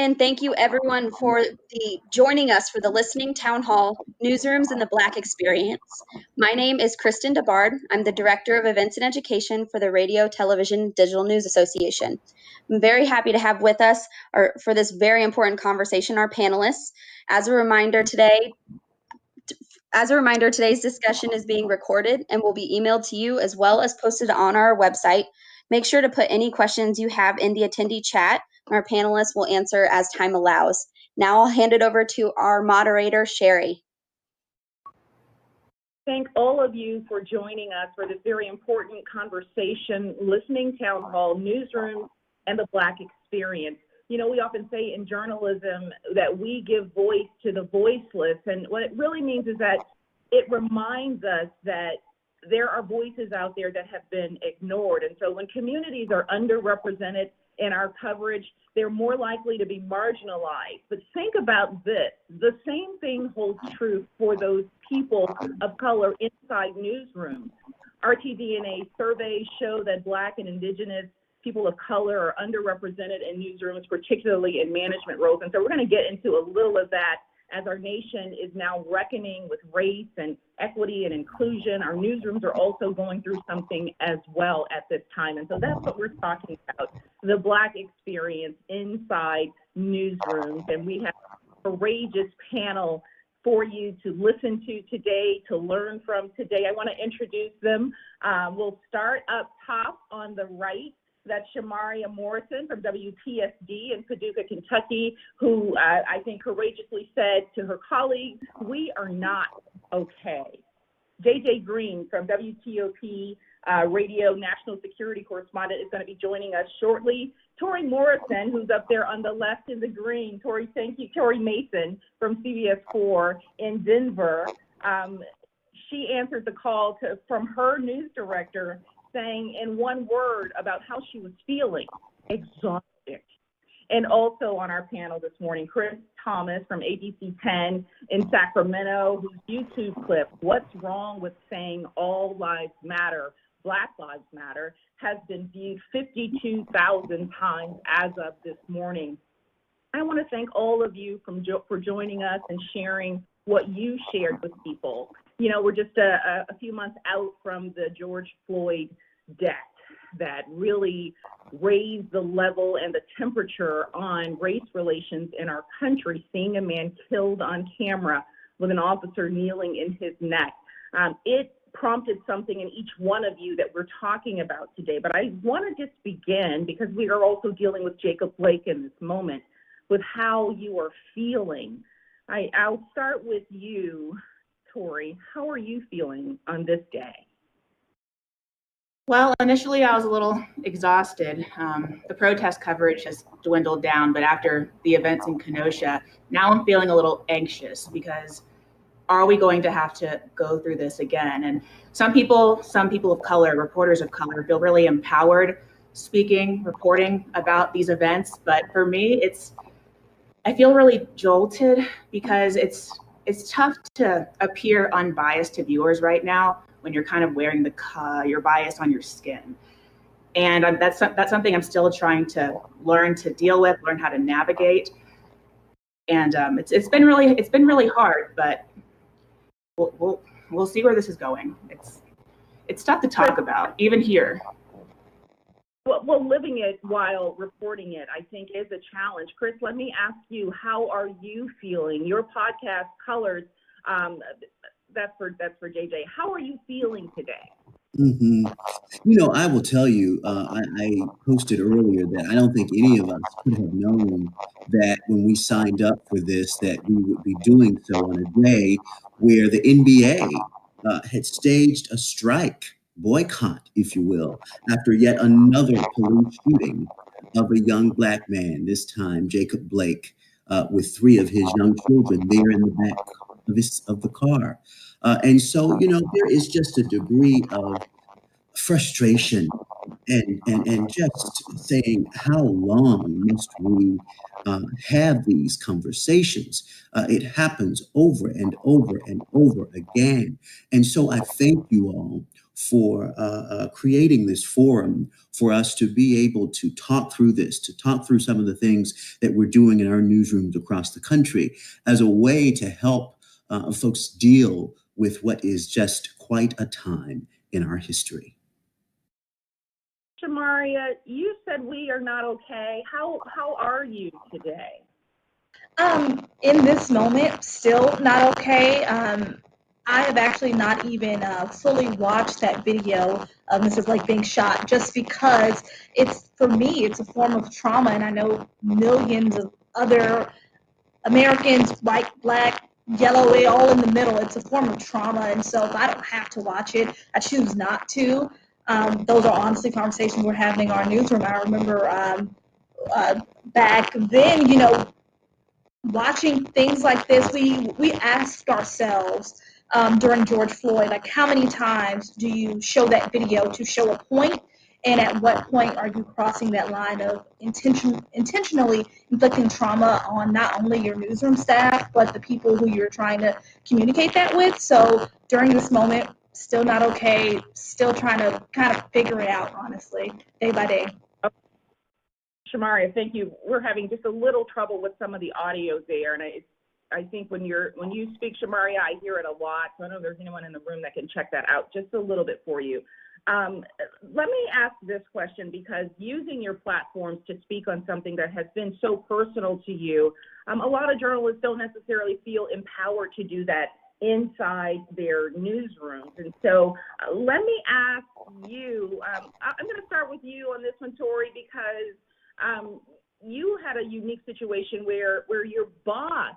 And thank you everyone for joining us for the listening town hall, Newsrooms and the Black Experience. My name is Kristen DeBard. I'm the Director of Events and Education for the Radio, Television, Digital News Association. I'm very happy to have with us for this very important conversation our panelists. As a reminder, today's discussion is being recorded and will be emailed to you as well as posted on our website. Make sure to put any questions you have in the attendee chat. Our panelists will answer as time allows. Now I'll hand it over to our moderator, Sherri. Thank all of you for joining us for this very important conversation, listening town hall, Newsrooms, and the Black Experience. You know, we often say in journalism that we give voice to the voiceless, and what it really means is that it reminds us that there are voices out there that have been ignored. And so when communities are underrepresented in our coverage, they're more likely to be marginalized. But think about this. The same thing holds true for those people of color inside newsrooms. RTDNA surveys show that Black and Indigenous people of color are underrepresented in newsrooms, particularly in management roles. And so we're going to get into a little of that as our nation is now reckoning with race and equity and inclusion. Our newsrooms are also going through something as well at this time. And so that's what we're talking about, the Black experience inside newsrooms. And we have a courageous panel for you to listen to today, to learn from today. I want to introduce them. We'll start up top on the right. That's Shamaria Morrison from WPSD in Paducah, Kentucky, who I think courageously said to her colleagues, "We are not okay." JJ Green from WTOP Radio National Security Correspondent is going to be joining us shortly. Tori Morrison, who's up there on the left in the green. Tori, thank you. Tori Mason from CBS4 in Denver. She answered the call from her news director, saying in one word about how she was feeling, exhausted. And also on our panel this morning, Chris Thomas from ABC 10 in Sacramento, whose YouTube clip, "What's Wrong with Saying All Lives Matter, Black Lives Matter," has been viewed 52,000 times as of this morning. I want to thank all of you for joining us and sharing what you shared with people. You know, we're just a few months out from the George Floyd death that really raised the level and the temperature on race relations in our country, seeing a man killed on camera with an officer kneeling in his neck. It prompted something in each one of you that we're talking about today. But I want to just begin, because we are also dealing with Jacob Blake in this moment, with how you are feeling. I'll start with you, Tori. How are you feeling on this day? Well, initially I was a little exhausted. The protest coverage has dwindled down, but after the events in Kenosha, now I'm feeling a little anxious because are we going to have to go through this again? And some people of color, reporters of color, feel really empowered speaking, reporting about these events. But for me, I feel really jolted because it's tough to appear unbiased to viewers right now when you're kind of wearing your bias on your skin. And that's something I'm still trying to learn to deal with, learn how to navigate. And it's been really hard, but we'll see where this is going. It's tough to talk about, even here. Well, living it while reporting it, I think, is a challenge. Chris, let me ask you, how are you feeling? Your podcast, Colors, that's for JJ. How are you feeling today? Mm-hmm. You know, I will tell you, I posted earlier that I don't think any of us could have known that when we signed up for this, that we would be doing so on a day where the NBA had staged a strike, boycott, if you will, after yet another police shooting of a young Black man, this time Jacob Blake, with 3 of his young children there in the back of the car. And so, you know, there is just a degree of frustration and just saying, how long must we have these conversations? It happens over and over and over again. And so I thank you all for creating this forum for us to be able to talk through this, to talk through some of the things that we're doing in our newsrooms across the country as a way to help folks deal with what is just quite a time in our history. Shamaria, you said we are not okay. How are you today? In this moment, still not okay. I have actually not even fully watched that video of Mr. Blake being shot, just because for me, it's a form of trauma, and I know millions of other Americans, white, black, yellow, all in the middle. It's a form of trauma, and so if I don't have to watch it, I choose not to. Those are honestly conversations we're having in our newsroom. I remember back then, watching things like this, we asked ourselves during George Floyd, like, how many times do you show that video to show a point, and at what point are you crossing that line of intentionally inflicting trauma on not only your newsroom staff, but the people who you're trying to communicate that with? So during this moment, still not okay, still trying to kind of figure it out, honestly, day by day. Shamaria, thank you. We're having just a little trouble with some of the audio there, and I think when you speak, Shamaria, I hear it a lot. So I don't know if there's anyone in the room that can check that out just a little bit for you. Let me ask this question, because using your platforms to speak on something that has been so personal to you, a lot of journalists don't necessarily feel empowered to do that inside their newsrooms. And so let me ask you, I'm going to start with you on this one, Tori, because you had a unique situation where your boss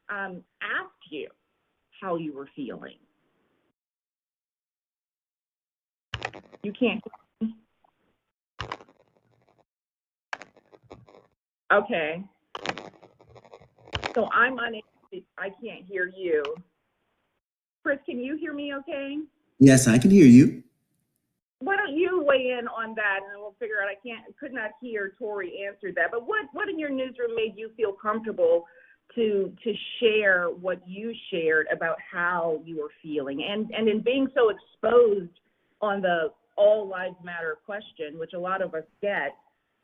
asked you how you were feeling. You can't. Okay. So I'm unable. I can't hear you. Chris, can you hear me okay? Yes, I can hear you. Why don't you weigh in on that, and we'll figure out. Could not hear Tori answer that. But what in your newsroom made you feel comfortable to share what you shared about how you were feeling, and in being so exposed on the All Lives Matter question, which a lot of us get?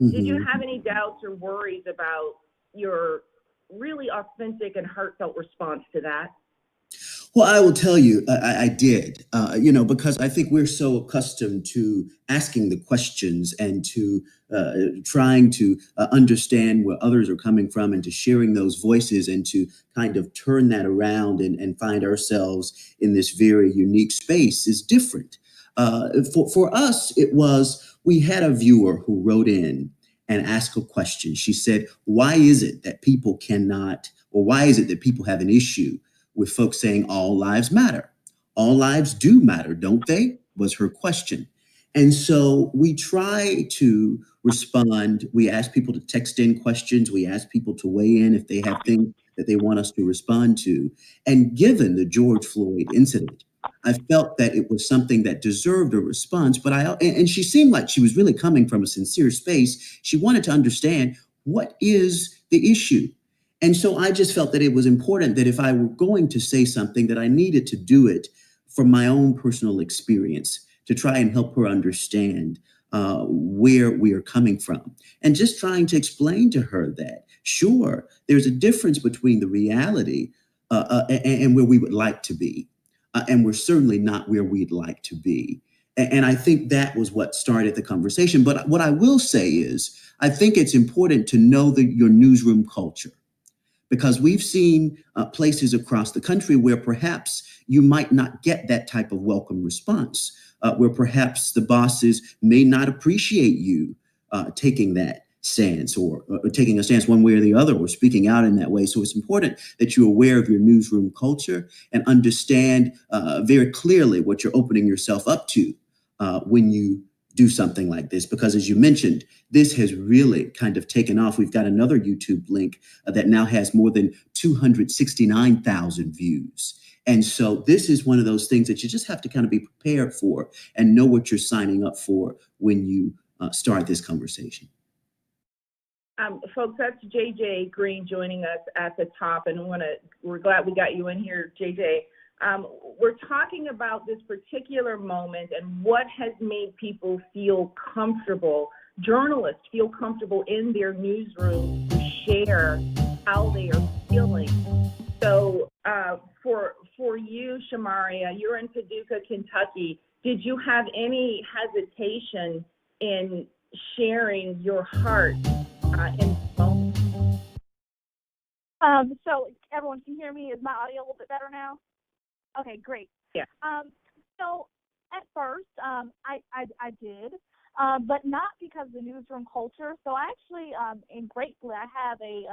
Mm-hmm. Did you have any doubts or worries about your really authentic and heartfelt response to that? Well, I will tell you, I did, because I think we're so accustomed to asking the questions and to trying to understand where others are coming from, and to sharing those voices, and to kind of turn that around and find ourselves in this very unique space is different. For us, it was, we had a viewer who wrote in and asked a question. She said, why is it that people have an issue with folks saying all lives matter? All lives do matter, don't they? Was her question. And so we try to respond. We ask people to text in questions. We ask people to weigh in if they have things that they want us to respond to. And given the George Floyd incident, I felt that it was something that deserved a response, and she seemed like she was really coming from a sincere space. She wanted to understand, what is the issue? And so I just felt that it was important that if I were going to say something, that I needed to do it from my own personal experience, to try and help her understand where we are coming from. And just trying to explain to her that, sure, there's a difference between the reality and where we would like to be. And we're certainly not where we'd like to be. And I think that was what started the conversation. But what I will say is, I think it's important to know your newsroom culture. Because we've seen places across the country where perhaps you might not get that type of welcome response, where perhaps the bosses may not appreciate you taking that stance or taking a stance one way or the other, or speaking out in that way. So it's important that you're aware of your newsroom culture and understand very clearly what you're opening yourself up to when you do something like this, because as you mentioned, this has really kind of taken off. We've got another YouTube link that now has more than 269,000 views. And so this is one of those things that you just have to kind of be prepared for and know what you're signing up for when you start this conversation. Folks, that's JJ Green joining us at the top, and we're glad we got you in here, JJ. We're talking about this particular moment and what has made people feel comfortable, journalists feel comfortable in their newsroom to share how they are feeling. So for you, Shamaria, you're in Paducah, Kentucky. Did you have any hesitation in sharing your heart in the moment? So everyone can hear me. Is my audio a little bit better now? Okay, great. Yeah. So at first, I did, but not because of the newsroom culture. So I actually, and gratefully, I have a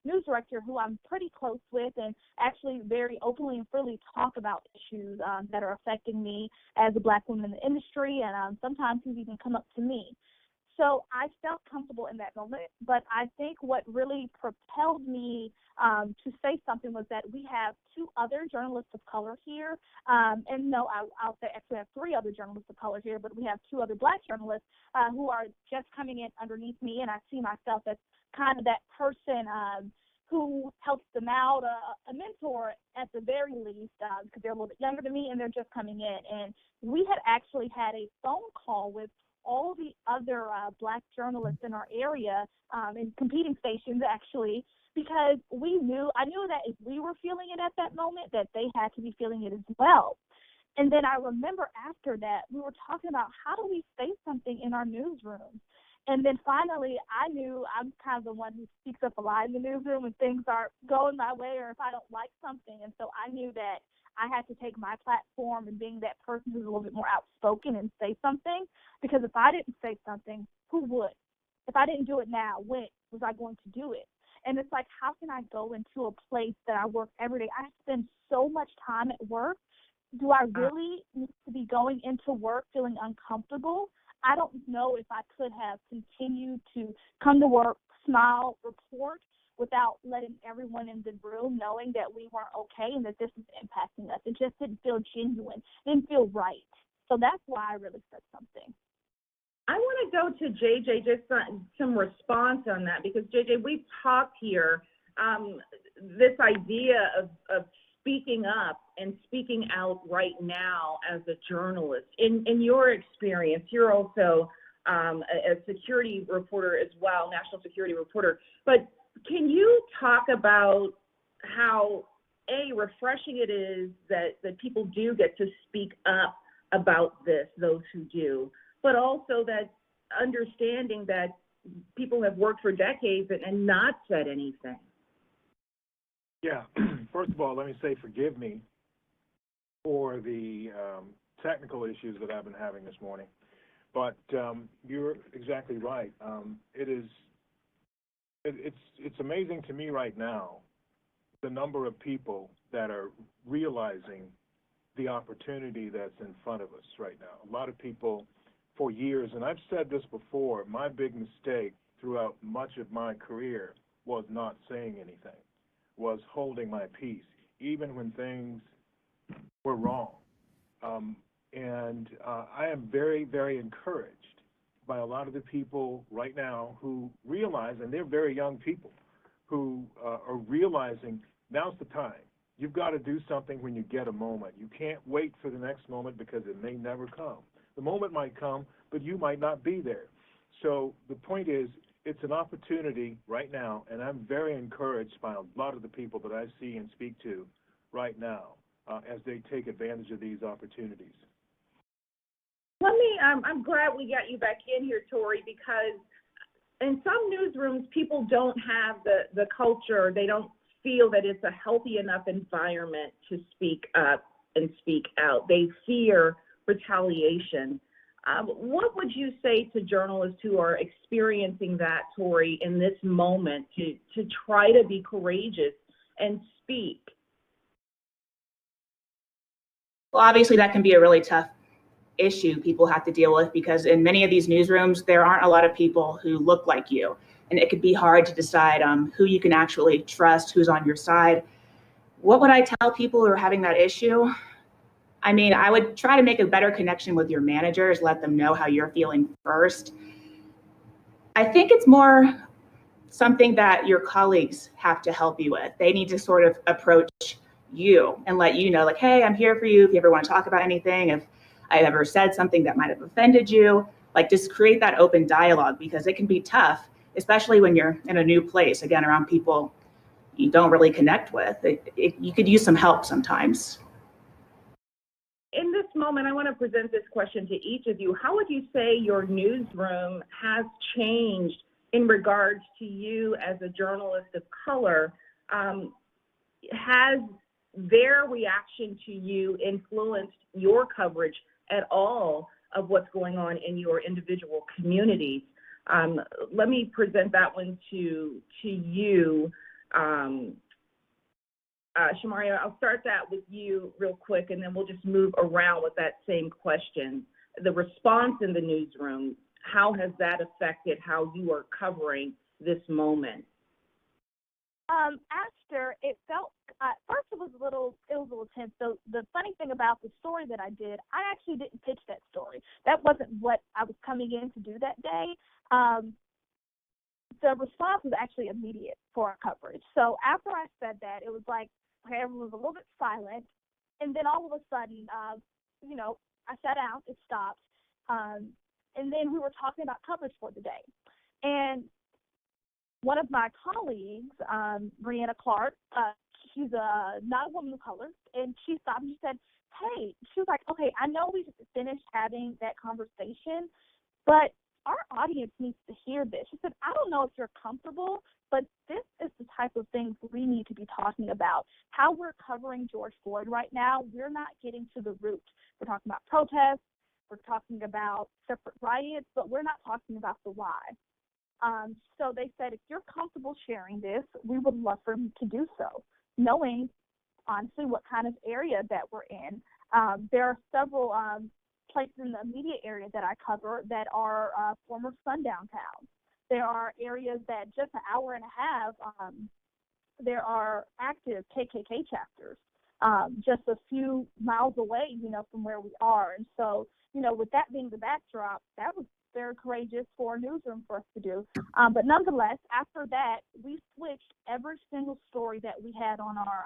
news director who I'm pretty close with, and actually very openly and freely talk about issues that are affecting me as a Black woman in the industry, and sometimes he's even come up to me. So I felt comfortable in that moment, but I think what really propelled me to say something was that we have two other journalists of color here, and no, I'll say actually we have three other journalists of color here, but we have two other Black journalists who are just coming in underneath me, and I see myself as kind of that person who helps them out, a mentor at the very least, because they're a little bit younger than me and they're just coming in. And we had actually had a phone call with all the other Black journalists in our area, in competing stations actually, because I knew that if we were feeling it at that moment, that they had to be feeling it as well. And then I remember after that, we were talking about how do we say something in our newsroom. And then finally, I knew I'm kind of the one who speaks up a lot in the newsroom when things aren't going my way or if I don't like something. And so I knew that I had to take my platform and being that person who's a little bit more outspoken and say something, because if I didn't say something, who would? If I didn't do it now, when was I going to do it? And it's like, how can I go into a place that I work every day? I spend so much time at work. Do I really need to be going into work feeling uncomfortable? I don't know if I could have continued to come to work, smile, report, without letting everyone in the room knowing that we weren't okay and that this is impacting us. It just didn't feel genuine. It didn't feel right. So that's why I really said something. I want to go to JJ, just some response on that, because JJ, we've talked here, this idea of speaking up and speaking out right now as a journalist. In your experience, you're also a security reporter as well, national security reporter, but can you talk about how, refreshing it is that people do get to speak up about this, those who do, but also that understanding that people have worked for decades and not said anything? Yeah, first of all, let me say forgive me for the technical issues that I've been having this morning, but you're exactly right. It's amazing to me right now the number of people that are realizing the opportunity that's in front of us right now. A lot of people for years, and I've said this before, my big mistake throughout much of my career was not saying anything, was holding my peace, even when things were wrong. I am very, very encouraged by a lot of the people right now who realize, and they're very young people, who are realizing now's the time. You've got to do something when you get a moment. You can't wait for the next moment because it may never come. The moment might come, but you might not be there. So the point is, it's an opportunity right now, and I'm very encouraged by a lot of the people that I see and speak to right now as they take advantage of these opportunities. I'm glad we got you back in here, Tori, because in some newsrooms, people don't have the culture. They don't feel that it's a healthy enough environment to speak up and speak out. They fear retaliation. What would you say to journalists who are experiencing that, Tori, in this moment to try to be courageous and speak? Well, obviously that can be a really tough issue people have to deal with, because in many of these newsrooms, there aren't a lot of people who look like you. And it could be hard to decide who you can actually trust, who's on your side. What would I tell people who are having that issue? I mean, I would try to make a better connection with your managers, let them know how you're feeling first. I think it's more something that your colleagues have to help you with. They need to sort of approach you and let you know, like, hey, I'm here for you if you ever want to talk about anything, if I've ever said something that might have offended you, like just create that open dialogue, because it can be tough, especially when you're in a new place, again, around people you don't really connect with. You could use some help sometimes. In this moment, I want to present this question to each of you. How would you say your newsroom has changed in regards to you as a journalist of color? Has their reaction to you influenced your coverage at all of what's going on in your individual communities? Let me present that one to you. Shamaria, I'll start that with you real quick, and then we'll just move around with that same question. The response in the newsroom, how has that affected how you are covering this moment? After it felt, first it was a little tense. So the funny thing about the story that I did, I actually didn't pitch that story. That wasn't what I was coming in to do that day. The response was actually immediate for our coverage. So after I said that, it was like, okay, everyone was a little bit silent. And then all of a sudden, I sat down, it stopped. And then we were talking about coverage for the day. And one of my colleagues, Brianna Clark, she's not a woman of color, and she stopped and she said, hey, she was like, okay, I know we just finished having that conversation, but our audience needs to hear this. She said, I don't know if you're comfortable, but this is the type of things we need to be talking about. How we're covering George Floyd right now, we're not getting to the root. We're talking about protests, we're talking about separate riots, but we're not talking about the why. So they said, if you're comfortable sharing this, we would love for you to do so, knowing, honestly, what kind of area that we're in. There are several places in the immediate area that I cover that are former sundown towns. There are areas that just an hour and a half, there are active KKK chapters just a few miles away, from where we are. And so, with that being the backdrop, that was very courageous for a newsroom for us to do. But nonetheless, after that, we switched every single story that we had on our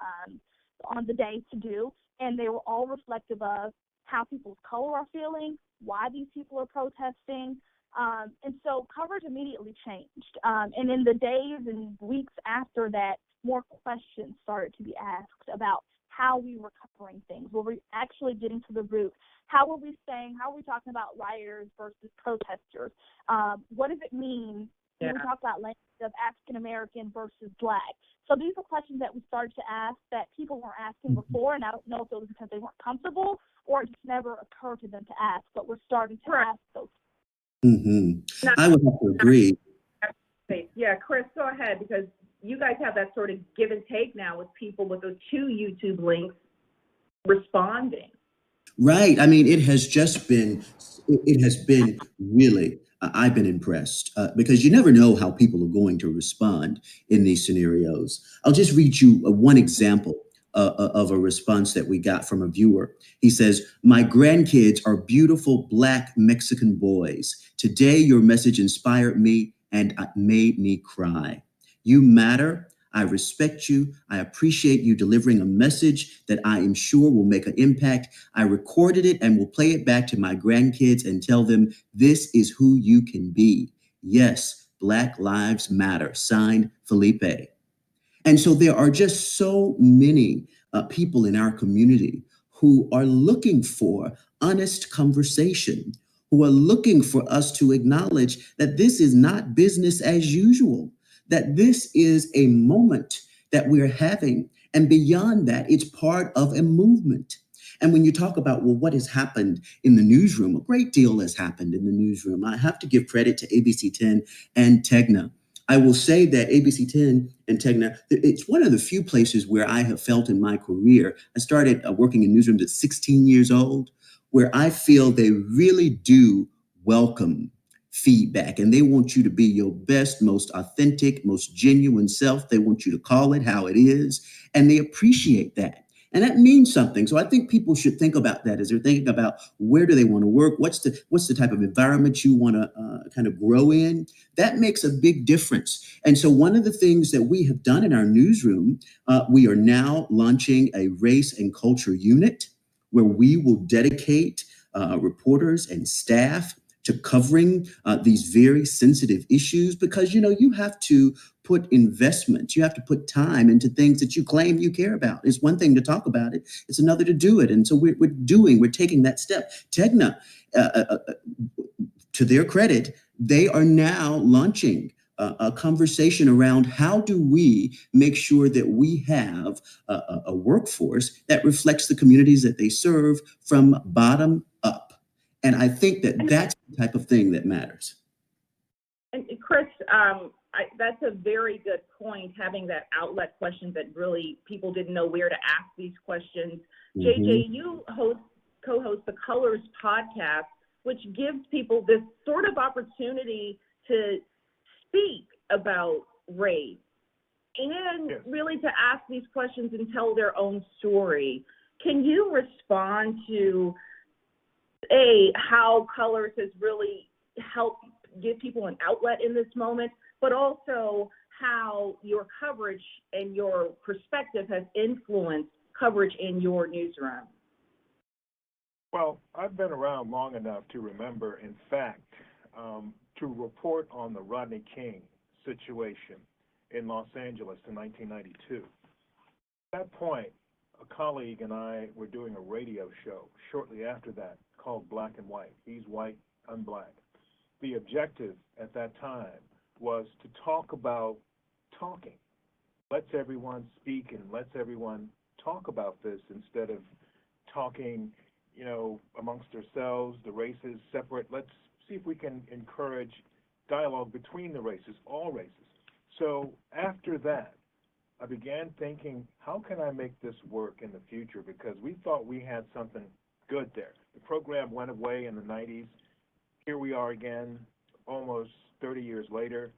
on the day to do, and they were all reflective of how people of color are feeling, why these people are protesting. And so coverage immediately changed. And in the days and weeks after that, more questions started to be asked about how we were covering things. Were we actually getting to the root? How are we talking about rioters versus protesters? What does it mean when we talk about language of African American versus Black? So these are questions that we started to ask that people weren't asking before, and I don't know if it was because they weren't comfortable or it just never occurred to them to ask, but we're starting to ask those. Mm-hmm. I would have to agree. Yeah, Chris, go ahead, because you guys have that sort of give and take now with people with those 2 YouTube links responding. Right. I mean, it has been really, I've been impressed because you never know how people are going to respond in these scenarios. I'll just read you one example of a response that we got from a viewer. He says, my grandkids are beautiful Black Mexican boys. Today, your message inspired me and made me cry. You matter. I respect you. I appreciate you delivering a message that I am sure will make an impact. I recorded it and will play it back to my grandkids and tell them this is who you can be. Yes, Black Lives Matter. Signed, Felipe. And so there are just so many people in our community who are looking for honest conversation, who are looking for us to acknowledge that this is not business as usual, that this is a moment that we're having. And beyond that, it's part of a movement. And when you talk about, well, what has happened in the newsroom, a great deal has happened in the newsroom. I have to give credit to ABC 10 and Tegna. I will say that ABC 10 and Tegna, it's one of the few places where I have felt in my career. I started working in newsrooms at 16 years old, where I feel they really do welcome feedback, and they want you to be your best, most authentic, most genuine self. They want you to call it how it is, and they appreciate that. And that means something. So I think people should think about that as they're thinking about where do they want to work, what's the type of environment you want to kind of grow in. That makes a big difference. And so one of the things that we have done in our newsroom, we are now launching a race and culture unit where we will dedicate reporters and staff to covering these very sensitive issues, because, you have to put investment, you have to put time into things that you claim you care about. It's one thing to talk about it, it's another to do it. And so we're taking that step. Tegna, to their credit, they are now launching a conversation around how do we make sure that we have a workforce that reflects the communities that they serve from bottom up. And I think that that's the type of thing that matters. And Chris, that's a very good point, having that outlet questions that really people didn't know where to ask these questions. Mm-hmm. JJ, you co-host the Colors podcast, which gives people this sort of opportunity to speak about race and really to ask these questions and tell their own story. Can you respond to, how Colors has really helped give people an outlet in this moment, but also how your coverage and your perspective has influenced coverage in your newsroom? Well, I've been around long enough to remember, in fact, to report on the Rodney King situation in Los Angeles in 1992. At that point, a colleague and I were doing a radio show shortly after that called Black and White. He's white, I'm black. The objective at that time was to talk about talking. Let's everyone speak and let's everyone talk about this instead of talking, amongst ourselves, the races separate. Let's see if we can encourage dialogue between the races, all races. So after that, I began thinking, how can I make this work in the future? Because we thought we had something good there. The program went away in the 90s. Here we are again, almost 30 years later.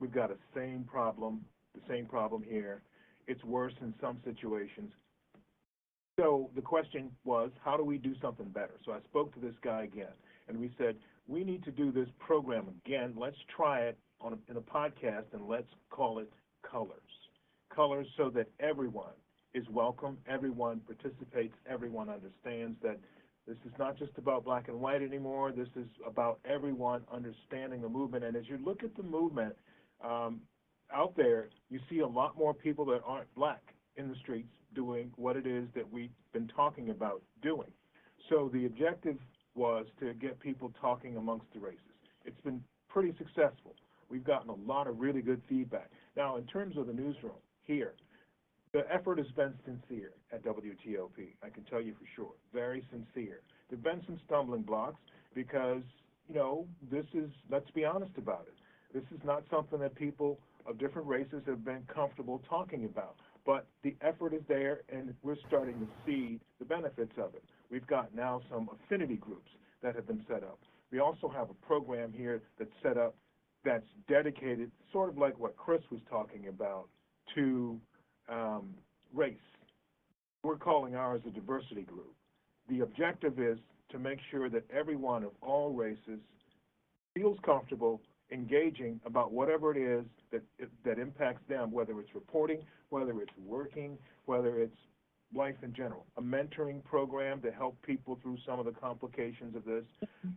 We've got the same problem here. It's worse in some situations. So the question was, how do we do something better? So I spoke to this guy again, and we said, we need to do this program again. Let's try it in a podcast, and let's call it Colors. Colors, so that everyone is welcome, everyone participates, everyone understands that this is not just about black and white anymore. This is about everyone understanding the movement. And as you look at the movement out there, you see a lot more people that aren't black in the streets doing what it is that we've been talking about doing. So the objective was to get people talking amongst the races. It's been pretty successful. We've gotten a lot of really good feedback. Now, in terms of the newsroom here, the effort has been sincere at WTOP. I can tell you for sure, very sincere. There have been some stumbling blocks because, this is, let's be honest about it, this is not something that people of different races have been comfortable talking about. But the effort is there, and we're starting to see the benefits of it. We've got now some affinity groups that have been set up. We also have a program here that's set up that's dedicated, sort of like what Chris was talking about, to race. We're calling ours a diversity group. The objective is to make sure that everyone of all races feels comfortable engaging about whatever it is that impacts them, whether it's reporting, whether it's working, whether it's life in general. A mentoring program to help people through some of the complications of this.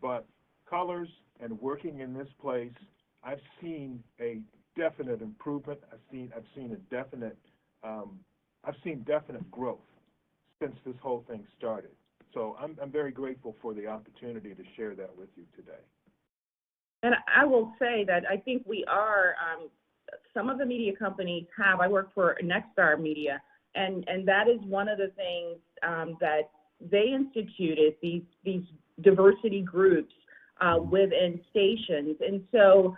But Colors and working in this place, I've seen a definite improvement. I've seen definite growth since this whole thing started. So I'm very grateful for the opportunity to share that with you today. And I will say that I think we are, some of the media companies have, I work for Nexstar Media, and that is one of the things that they instituted, these diversity groups within stations. And so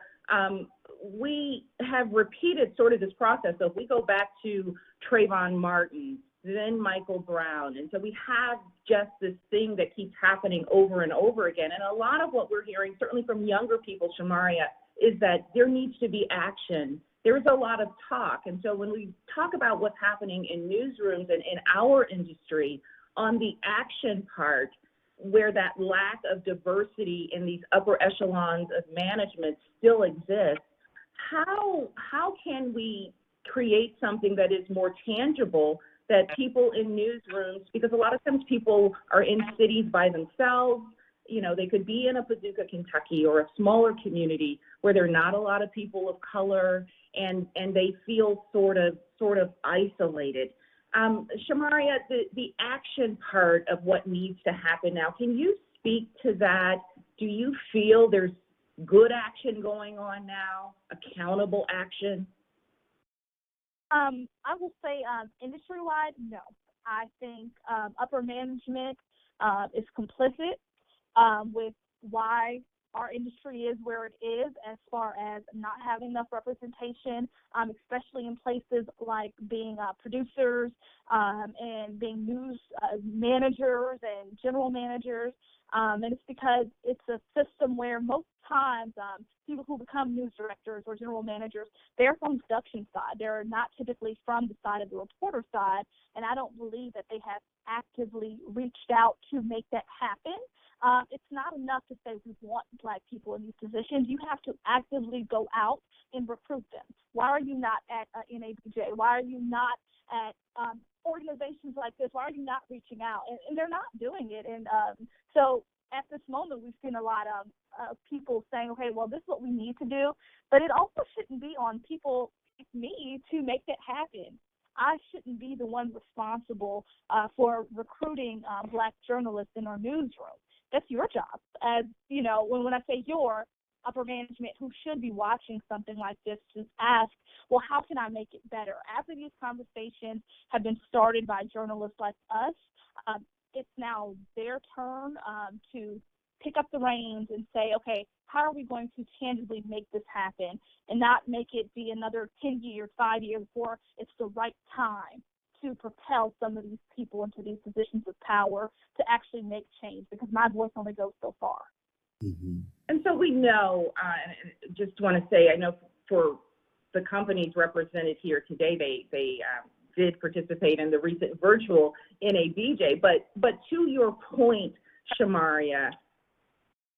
we have repeated sort of this process. So if we go back to Trayvon Martin, then Michael Brown. And so we have just this thing that keeps happening over and over again. And a lot of what we're hearing, certainly from younger people, Shamaria, is that there needs to be action there's a lot of talk. And so when we talk about what's happening in newsrooms and in our industry, on the action part, where that lack of diversity in these upper echelons of management still exists, how can we create something that is more tangible, that people in newsrooms, because a lot of times people are in cities by themselves, you know, they could be in a Paducah, Kentucky, or a smaller community where there are not a lot of people of color, and they feel sort of isolated. Shamaria, the action part of what needs to happen now, can you speak to that? Do you feel there's good action going on now, accountable action? I will say industry-wide, no. I think upper management is complicit with why our industry is where it is, as far as not having enough representation, especially in places like being producers and being news managers and general managers. And it's because it's a system where most times people who become news directors or general managers, they're from the production side. They're not typically from the side of the reporter side, and I don't believe that they have actively reached out to make that happen. It's not enough to say we want Black people in these positions. You have to actively go out and recruit them. Why are you not at NABJ? Why are you not at organizations like this? Why are you not reaching out? And they're not doing it. And so at this moment, we've seen a lot of people saying, okay, well, this is what we need to do. But it also shouldn't be on people like me to make that happen. I shouldn't be the one responsible for recruiting Black journalists in our newsroom. That's your job. As you know, when I say your, upper management who should be watching something like this, just ask, well, how can I make it better? After these conversations have been started by journalists like us, it's now their turn to pick up the reins and say, okay, how are we going to tangibly make this happen, and not make it be another 10 years, 5 years before it's the right time to propel some of these people into these positions of power to actually make change, because my voice only goes so far. Mm-hmm. And so we know, just want to say, I know for the companies represented here today, they did participate in the recent virtual NABJ, but to your point, Shamaria,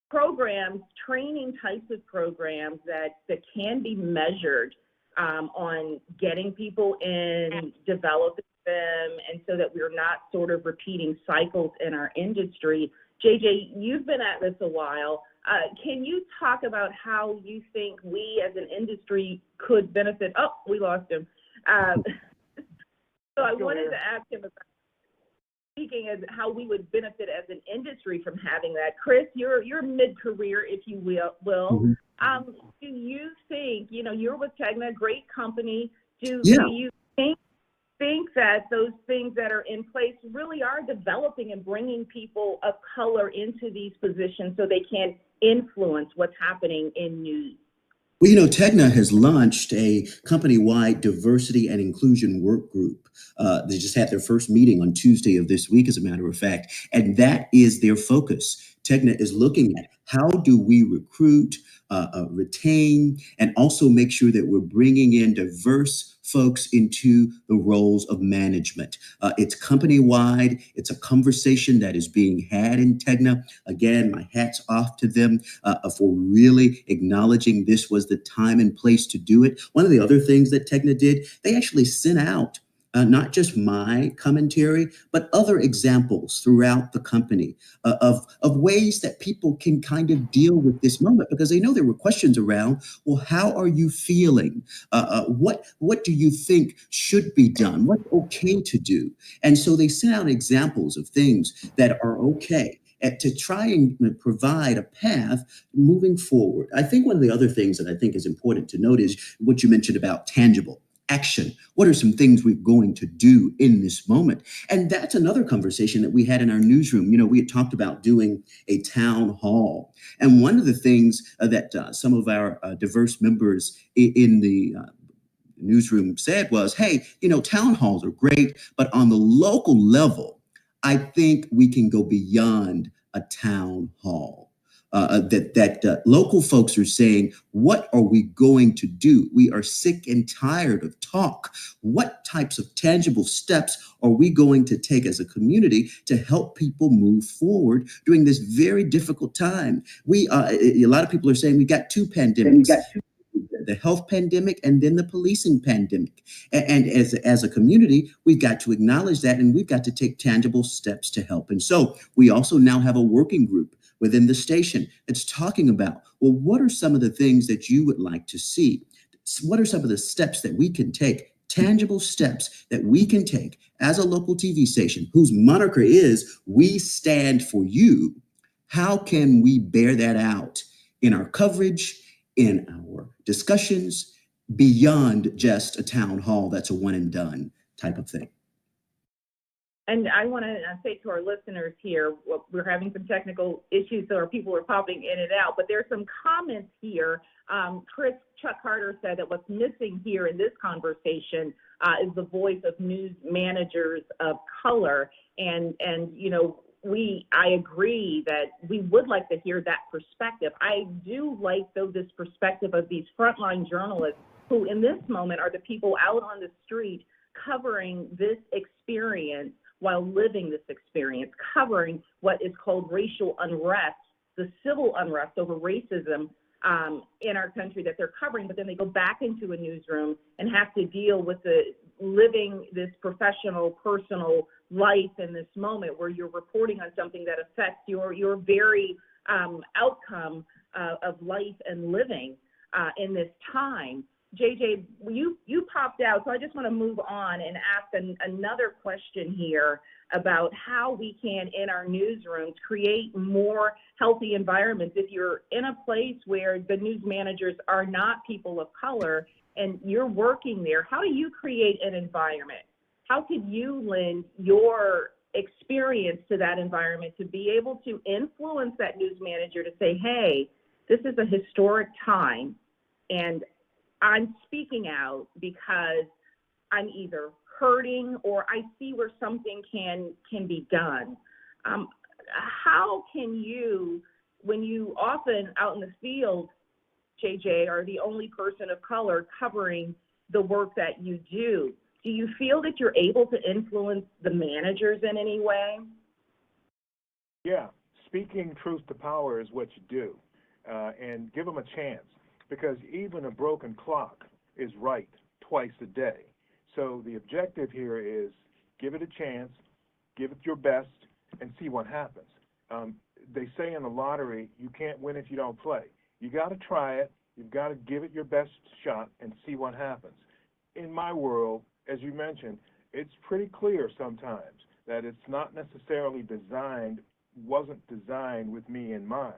programs, training types of programs that can be measured on getting people in, developing them, and so that we're not sort of repeating cycles in our industry. JJ, you've been at this a while. Can you talk about how you think we as an industry could benefit? Oh, we lost him. So I wanted to ask him about speaking as how we would benefit as an industry from having that. Chris, you're mid-career, if you will. Mm-hmm. Do you think, you're with Tegna, great company. Do you think that those things that are in place really are developing and bringing people of color into these positions so they can influence what's happening in news? Well, Tegna has launched a company-wide diversity and inclusion work group. They just had their first meeting on Tuesday of this week, as a matter of fact, and that is their focus. Tegna is looking at how do we recruit, retain, and also make sure that we're bringing in diverse folks into the roles of management. It's company-wide. It's a conversation that is being had in Tegna. Again, my hat's off to them for really acknowledging this was the time and place to do it. One of the other things that Tegna did, they actually sent out not just my commentary, but other examples throughout the company of ways that people can kind of deal with this moment, because they know there were questions around, well, how are you feeling? What do you think should be done? What's okay to do? And so they sent out examples of things that are okay to try and provide a path moving forward. I think one of the other things that I think is important to note is what you mentioned about tangible action. What are some things we're going to do in this moment? And that's another conversation that we had in our newsroom. We had talked about doing a town hall. And one of the things that some of our diverse members in the newsroom said was, hey, town halls are great, but on the local level, I think we can go beyond a town hall. that local folks are saying, what are we going to do? We are sick and tired of talk. What types of tangible steps are we going to take as a community to help people move forward during this very difficult time? A lot of people are saying we got two pandemics. The health pandemic and then the policing pandemic. And as a community, we've got to acknowledge that, and we've got to take tangible steps to help. And so we also now have a working group within the station that's talking about, well, what are some of the things that you would like to see? What are some of the steps that we can take, tangible steps that we can take as a local TV station whose moniker is, we stand for you? How can we bear that out in our coverage, in our discussions, beyond just a town hall that's a one and done type of thing? And I want to say to our listeners here, we're having some technical issues, so our people are popping in and out, but there's some comments here. Chuck Carter said that what's missing here in this conversation is the voice of news managers of color. And you know, I agree that we would like to hear that perspective. I do like, though, this perspective of these frontline journalists who in this moment are the people out on the street covering this experience while living this experience, covering what is called racial unrest, the civil unrest over racism in our country that they're covering, but then they go back into a newsroom and have to deal with living this professional, personal life in this moment where you're reporting on something that affects your very outcome of life and living in this time. JJ, you popped out, so I just want to move on and ask another question here about how we can, in our newsrooms, create more healthy environments. If you're in a place where the news managers are not people of color and you're working there, how do you create an environment? How could you lend your experience to that environment to be able to influence that news manager to say, hey, this is a historic time, and I'm speaking out because I'm either hurting or I see where something can be done. How can you, when you often out in the field, JJ, are the only person of color covering the work that you do you feel that you're able to influence the managers in any way? Yeah, speaking truth to power is what you do, and give them a chance. Because even a broken clock is right twice a day. So the objective here is give it a chance, give it your best, and see what happens. They say in the lottery, you can't win if you don't play. You got to try it. You've got to give it your best shot and see what happens. In my world, as you mentioned, it's pretty clear sometimes that it's not necessarily wasn't designed with me in mind.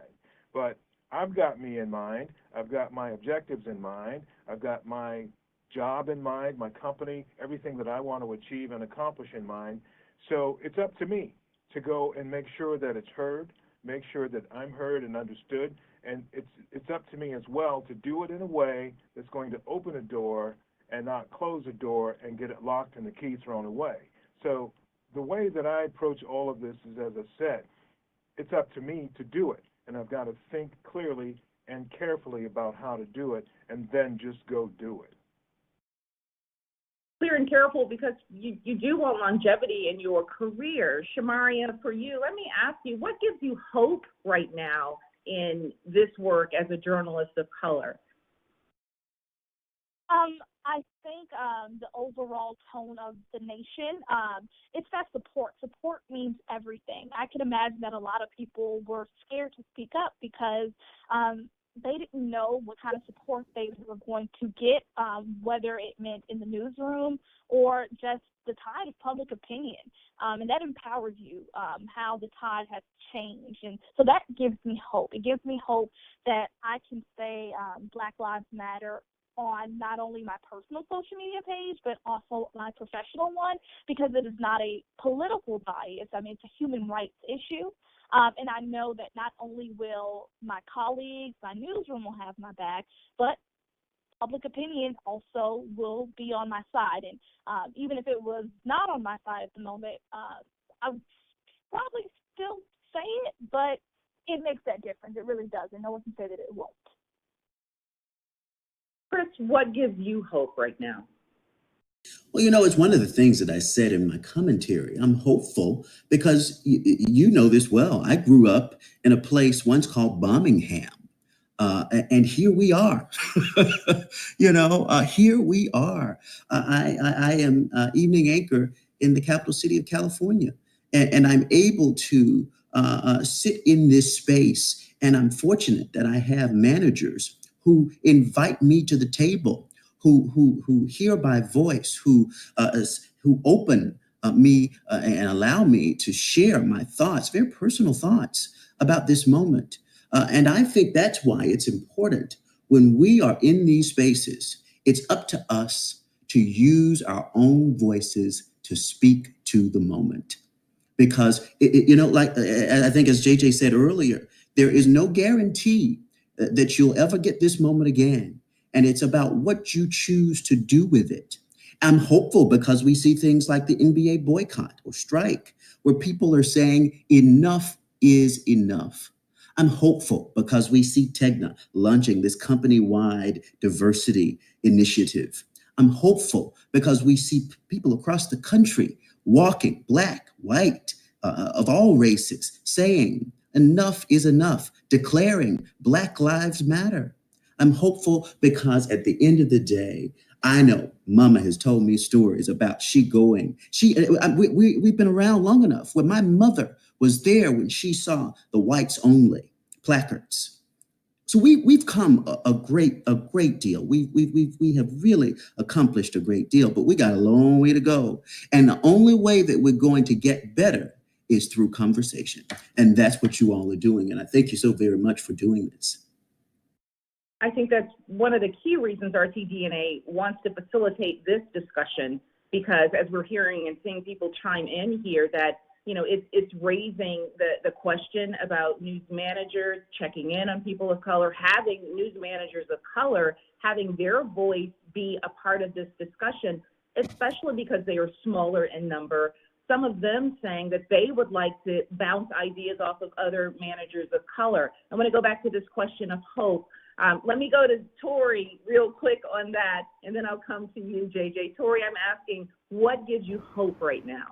But I've got me in mind, I've got my objectives in mind, I've got my job in mind, my company, everything that I want to achieve and accomplish in mind. So it's up to me to go and make sure that it's heard, make sure that I'm heard and understood, and it's up to me as well to do it in a way that's going to open a door and not close a door and get it locked and the key thrown away. So the way that I approach all of this is, as I said, it's up to me to do it. And I've got to think clearly and carefully about how to do it, and then just go do it. Clear and careful, because you do want longevity in your career. Shamaria, for you, let me ask you, what gives you hope right now in this work as a journalist of color? I think the overall tone of the nation, it's that support. Support means everything. I can imagine that a lot of people were scared to speak up because they didn't know what kind of support they were going to get, whether it meant in the newsroom or just the tide of public opinion. And that empowers you, how the tide has changed. And so that gives me hope. It gives me hope that I can say Black Lives Matter on not only my personal social media page, but also my professional one, because it is not a political bias. I mean, it's a human rights issue. And I know that not only will my colleagues, my newsroom will have my back, but public opinion also will be on my side. And even if it was not on my side at the moment, I would probably still say it, but it makes that difference. It really does, and no one can say that it won't. Chris, what gives you hope right now? Well, it's one of the things that I said in my commentary. I'm hopeful because you know this well. I grew up in a place once called Birmingham. And here we are. Here we are. I am evening anchor in the capital city of California, and I'm able to sit in this space. And I'm fortunate that I have managers who invite me to the table, who hear my voice, who open me and allow me to share my thoughts, very personal thoughts about this moment. And I think that's why it's important when we are in these spaces, it's up to us to use our own voices to speak to the moment. Because, like I think as JJ said earlier, there is no guarantee that you'll ever get this moment again. And it's about what you choose to do with it. I'm hopeful because we see things like the NBA boycott or strike, where people are saying enough is enough. I'm hopeful because we see Tegna launching this company-wide diversity initiative. I'm hopeful because we see people across the country walking, Black, white, of all races, saying enough is enough, declaring Black Lives Matter. I'm hopeful because at the end of the day, I know Mama has told me stories about we've been around long enough where my mother was there when she saw the whites only placards. So we've come a great deal. We have really accomplished a great deal, but we got a long way to go. And the only way that we're going to get better is through conversation. And that's what you all are doing. And I thank you so very much for doing this. I think that's one of the key reasons RTDNA wants to facilitate this discussion, because as we're hearing and seeing people chime in here, that it's raising the question about news managers checking in on people of color, having news managers of color, having their voice be a part of this discussion, especially because they are smaller in number. Some of them saying that they would like to bounce ideas off of other managers of color. I want to go back to this question of hope. Let me go to Tori real quick on that, and then I'll come to you, JJ. Tori, I'm asking, what gives you hope right now?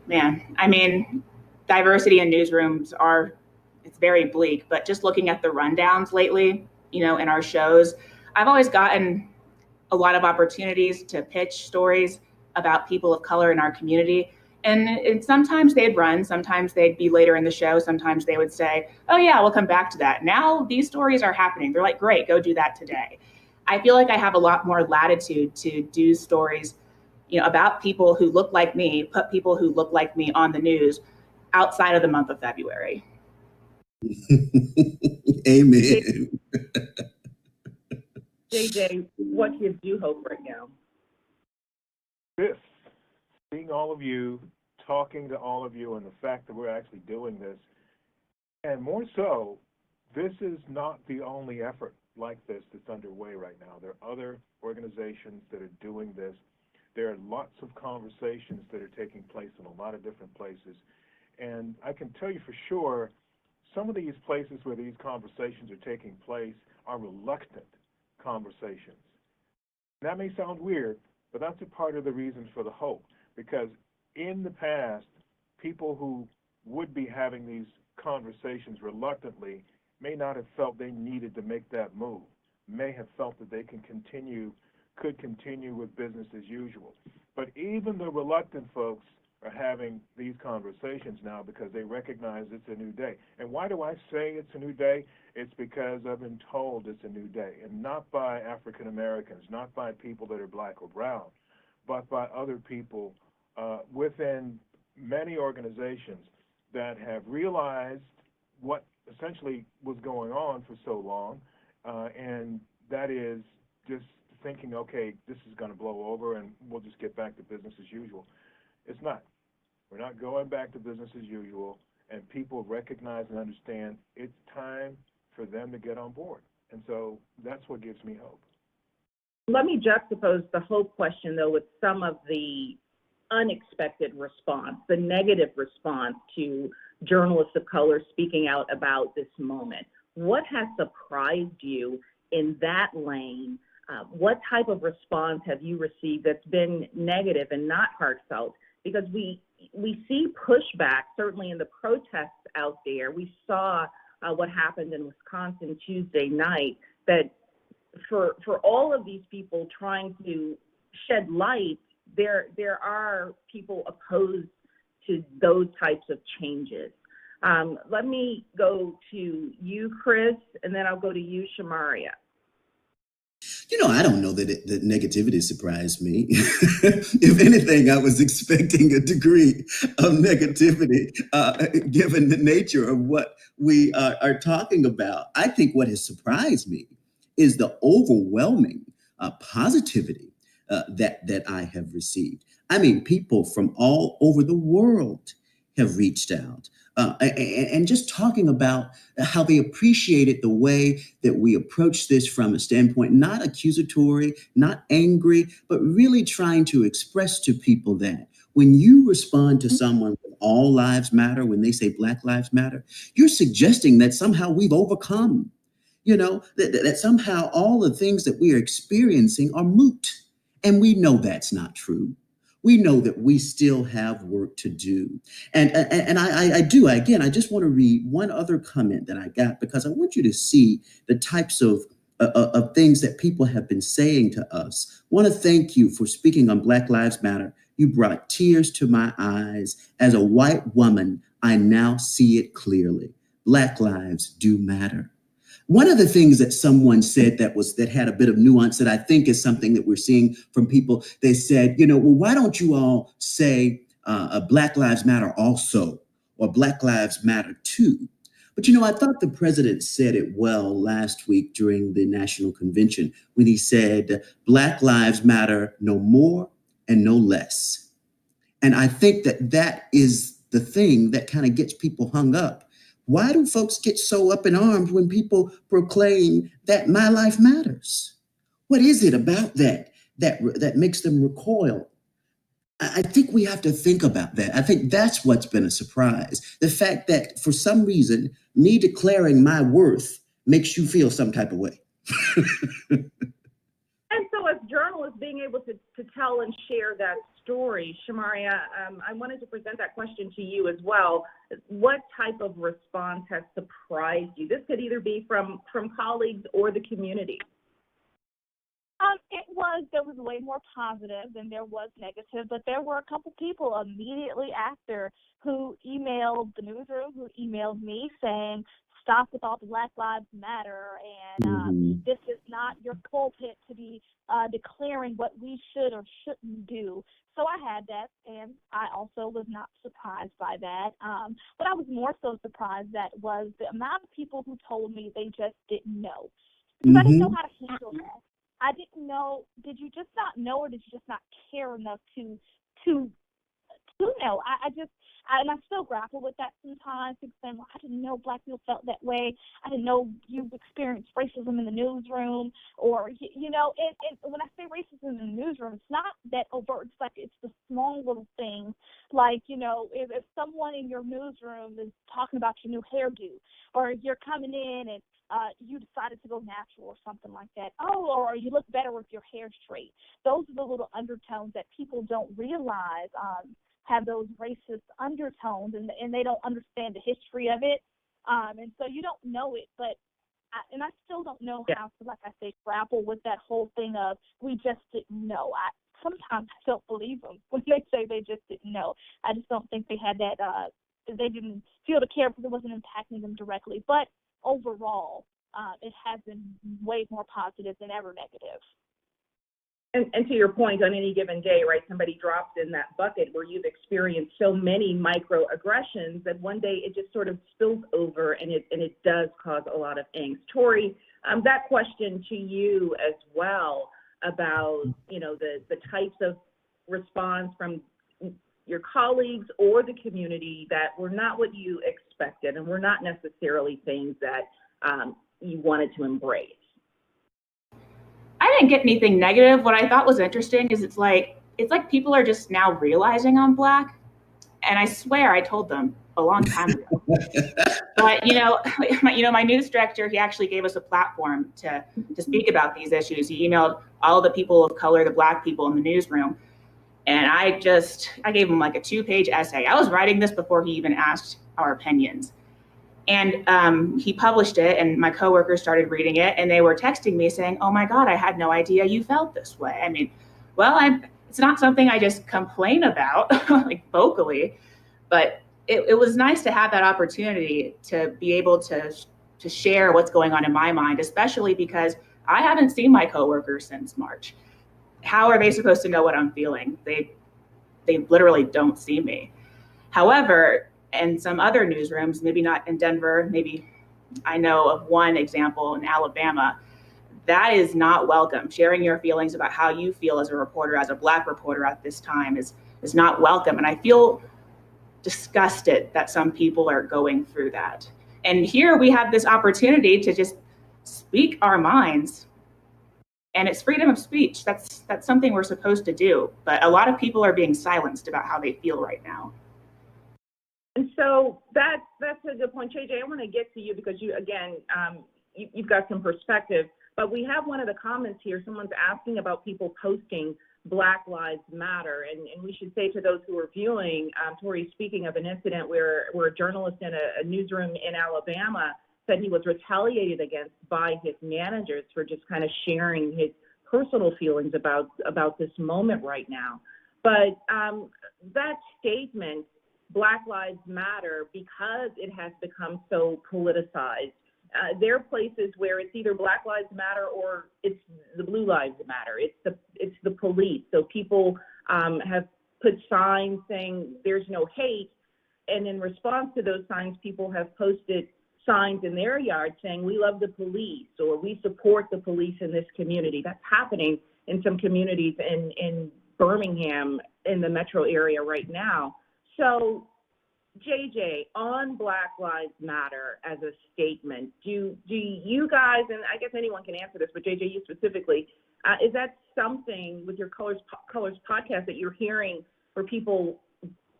Man, I mean, diversity in newsrooms it's very bleak, but just looking at the rundowns lately, in our shows, I've always gotten a lot of opportunities to pitch stories about people of color in our community. And sometimes they'd run, sometimes they'd be later in the show, sometimes they would say, oh yeah, we'll come back to that. Now these stories are happening. They're like, great, go do that today. I feel like I have a lot more latitude to do stories about people who look like me, put people who look like me on the news outside of the month of February. Amen. JJ, what gives you hope right now? This, seeing all of you, talking to all of you, and the fact that we're actually doing this, and more so, this is not the only effort like this that's underway right now. There are other organizations that are doing this. There are lots of conversations that are taking place in a lot of different places. And I can tell you for sure, some of these places where these conversations are taking place are reluctant conversations. That may sound weird, but that's a part of the reasons for the hope. Because in the past, people who would be having these conversations reluctantly may not have felt they needed to make that move, may have felt that they could continue with business as usual. But even the reluctant folks are having these conversations now because they recognize it's a new day. And why do I say it's a new day? It's because I've been told it's a new day, and not by African Americans, not by people that are Black or brown, but by other people within many organizations that have realized what essentially was going on for so long, and that is just thinking, okay, this is going to blow over and we'll just get back to business as usual. It's not. We're not going back to business as usual, and people recognize and understand it's time for them to get on board. And so that's what gives me hope. Let me juxtapose the hope question, though, with some of the unexpected response, the negative response to journalists of color speaking out about this moment? What has surprised you in that lane? What type of response have you received that's been negative and not heartfelt? Because we see pushback, certainly in the protests out there. We saw what happened in Wisconsin Tuesday night, that for all of these people trying to shed light, there are people opposed to those types of changes. Let me go to you, Chris, and then I'll go to you, Shamaria. I don't know that that negativity surprised me. If anything, I was expecting a degree of negativity, given the nature of what we are talking about. I think what has surprised me is the overwhelming positivity that I have received. I mean, people from all over the world have reached out. And just talking about how they appreciated the way that we approach this from a standpoint, not accusatory, not angry, but really trying to express to people that when you respond to someone with all lives matter, when they say Black Lives Matter, you're suggesting that somehow we've overcome, that somehow all the things that we are experiencing are moot. And we know that's not true. We know that we still have work to do. And I just want to read one other comment that I got, because I want you to see the types of things that people have been saying to us. I want to thank you for speaking on Black Lives Matter. You brought tears to my eyes. As a white woman, I now see it clearly. Black lives do matter. One of the things that someone said that had a bit of nuance that I think is something that we're seeing from people, they said, well, why don't you all say Black Lives Matter also, or Black Lives Matter too? But, I thought the president said it well last week during the national convention when he said, Black Lives Matter no more and no less. And I think that is the thing that kind of gets people hung up. Why do folks get so up in arms when people proclaim that my life matters? What is it about that makes them recoil? I think we have to think about that. I think that's what's been a surprise. The fact that for some reason, me declaring my worth makes you feel some type of way. And so as journalists, being able to tell and share that story, Shamaria, I wanted to present that question to you as well. What type of response has surprised you? This could either be from colleagues or the community. There was way more positive than there was negative, but there were a couple people immediately after who emailed the newsroom, who emailed me saying, stop with all the Black Lives Matter, and this is not your pulpit to be declaring what we should or shouldn't do. So I had that, and I also was not surprised by that. What I was more so surprised at was the amount of people who told me they just didn't know. Because I didn't know how to handle that. I didn't know, did you just not know, or did you just not care enough to know? And I still grapple with that sometimes. People saying, well, I didn't know Black people felt that way. I didn't know you experienced racism in the newsroom. Or, and when I say racism in the newsroom, it's not that overt. It's like it's the small little things. Like, if someone in your newsroom is talking about your new hairdo, or you're coming in and you decided to go natural or something like that. Oh, or you look better with your hair straight. Those are the little undertones that people don't realize have those racist undertones, and they don't understand the history of it. And so you don't know it, but I still don't know how to, like I say, grapple with that whole thing of we just didn't know. Sometimes I don't believe them when they say they just didn't know. I just don't think they had that, they didn't feel the care because it wasn't impacting them directly. But overall, it has been way more positive than ever negative. And to your point, on any given day, right, somebody drops in that bucket where you've experienced so many microaggressions that one day it just sort of spills over, and it does cause a lot of angst. Tori, that question to you as well about, the types of response from your colleagues or the community that were not what you expected and were not necessarily things that you wanted to embrace. I didn't get anything negative. What I thought was interesting is it's like it's like people are just now realizing I'm Black. And I swear I told them a long time ago. But, my news director, he actually gave us a platform to speak about these issues. He emailed all the people of color, the Black people in the newsroom. And I gave him like a 2-page essay. I was writing this before he even asked our opinions. And he published it, and my coworkers started reading it, and they were texting me saying, "Oh my God, I had no idea you felt this way." I mean, well, it's not something I just complain about like vocally, but it was nice to have that opportunity to be able to share what's going on in my mind, especially because I haven't seen my coworkers since March. How are they supposed to know what I'm feeling? They literally don't see me. However, in some other newsrooms, maybe not in Denver, maybe I know of one example in Alabama, that is not welcome. Sharing your feelings about how you feel as a reporter, as a Black reporter at this time is not welcome. And I feel disgusted that some people are going through that. And here we have this opportunity to just speak our minds. And it's freedom of speech. That's something we're supposed to do. But a lot of people are being silenced about how they feel right now. And so that's a good point, JJ. I want to get to you because you've got some perspective. But we have one of the comments here. Someone's asking about people posting Black Lives Matter. And we should say to those who are viewing, Tori's speaking of an incident where a journalist in a newsroom in Alabama said he was retaliated against by his managers for just kind of sharing his personal feelings about this moment right now. But that statement, Black Lives Matter, because it has become so politicized, there are places where it's either Black Lives Matter or it's the Blue Lives Matter. It's the police. So people have put signs saying there's no hate, and in response to those signs, people have posted signs in their yard saying we love the police or we support the police in this community. That's happening in some communities in Birmingham in the metro area right now. So JJ, on Black Lives Matter as a statement, do you guys, and I guess anyone can answer this, but JJ, you specifically, is that something with your Colors podcast that you're hearing where people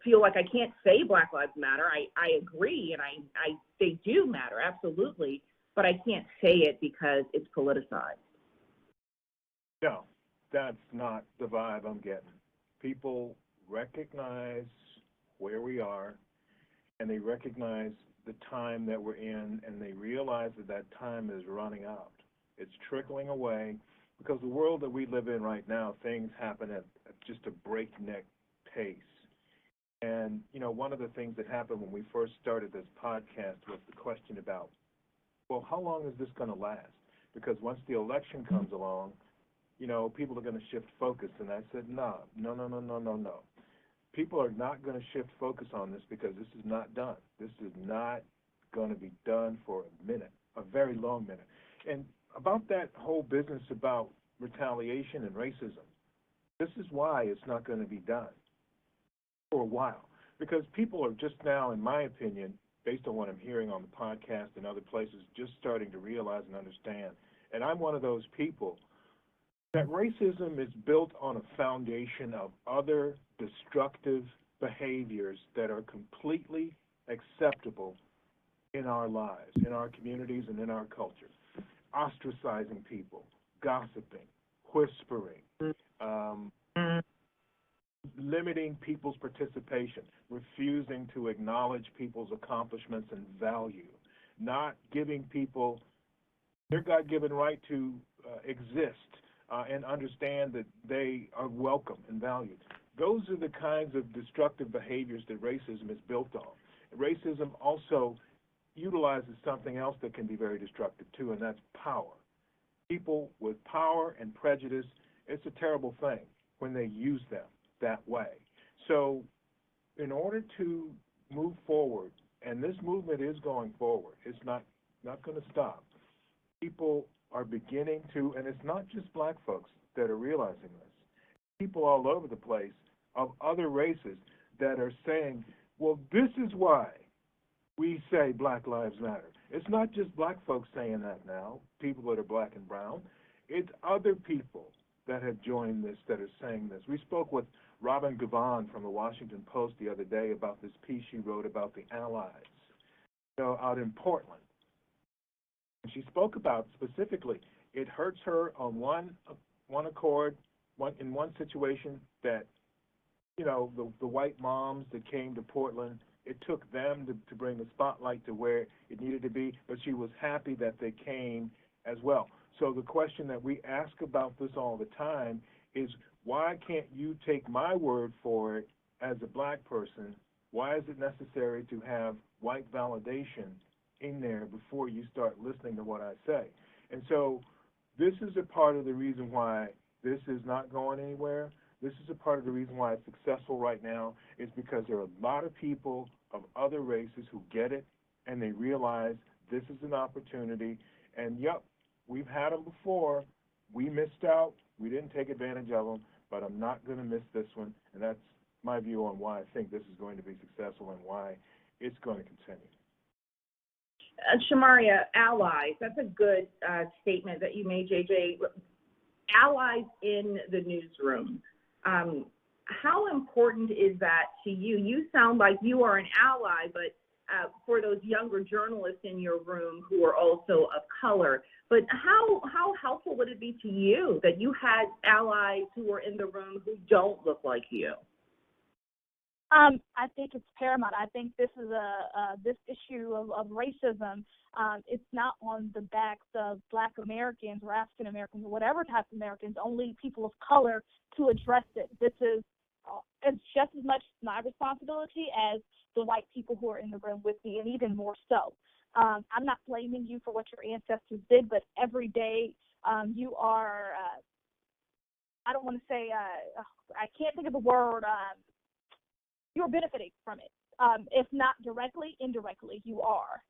feel like I can't say Black Lives Matter? I agree, and they do matter, absolutely, but I can't say it because it's politicized. No, that's not the vibe I'm getting. People recognize where we are, and they recognize the time that we're in, and they realize that time is running out. It's trickling away because the world that we live in right now, things happen at just a breakneck pace. And, one of the things that happened when we first started this podcast was the question about, well, how long is this going to last? Because once the election comes along, people are going to shift focus. And I said, no. People are not going to shift focus on this because this is not done. This is not going to be done for a minute, a very long minute. And about that whole business about retaliation and racism, this is why it's not going to be done for a while. Because people are just now, in my opinion, based on what I'm hearing on the podcast and other places, just starting to realize and understand. And I'm one of those people that racism is built on a foundation of other destructive behaviors that are completely acceptable in our lives, in our communities, and in our culture. Ostracizing people, gossiping, whispering, limiting people's participation, refusing to acknowledge people's accomplishments and value, not giving people their God-given right to exist and understand that they are welcome and valued. Those are the kinds of destructive behaviors that racism is built on. Racism also utilizes something else that can be very destructive too, and that's power. People with power and prejudice, it's a terrible thing when they use them that way. So in order to move forward, and this movement is going forward, it's not going to stop. People are beginning to, and it's not just black folks that are realizing this. People all over the place of other races that are saying, well, this is why we say Black Lives Matter. It's not just black folks saying that now, people that are black and brown. It's other people that have joined this, that are saying this. We spoke with Robin Gavon from the Washington Post the other day about this piece she wrote about the allies, out in Portland. And she spoke about specifically, it hurts her on one accord, in one situation that, the white moms that came to Portland, it took them to bring the spotlight to where it needed to be, but she was happy that they came as well. So the question that we ask about this all the time is, why can't you take my word for it as a black person? Why is it necessary to have white validation in there before you start listening to what I say? And so this is a part of the reason why this is not going anywhere. This is a part of the reason why it's successful right now, is because there are a lot of people of other races who get it, and they realize this is an opportunity. And yep, we've had them before. We missed out. We didn't take advantage of them, but I'm not going to miss this one. And that's my view on why I think this is going to be successful and why it's going to continue. Shamaria, allies, that's a good statement that you made, JJ. Allies in the newsroom. How important is that to you? You sound like you are an ally, but for those younger journalists in your room who are also of color, but how helpful would it be to you that you had allies who were in the room who don't look like you? I think it's paramount. I think this is this issue of racism. It's not on the backs of Black Americans or African Americans or whatever type of Americans, only people of color to address it. This is it's just as much my responsibility as the white people who are in the room with me, and even more so. I'm not blaming you for what your ancestors did, but every day you are, I don't want to say, I can't think of the word, you're benefiting from it. If not directly, indirectly, you are.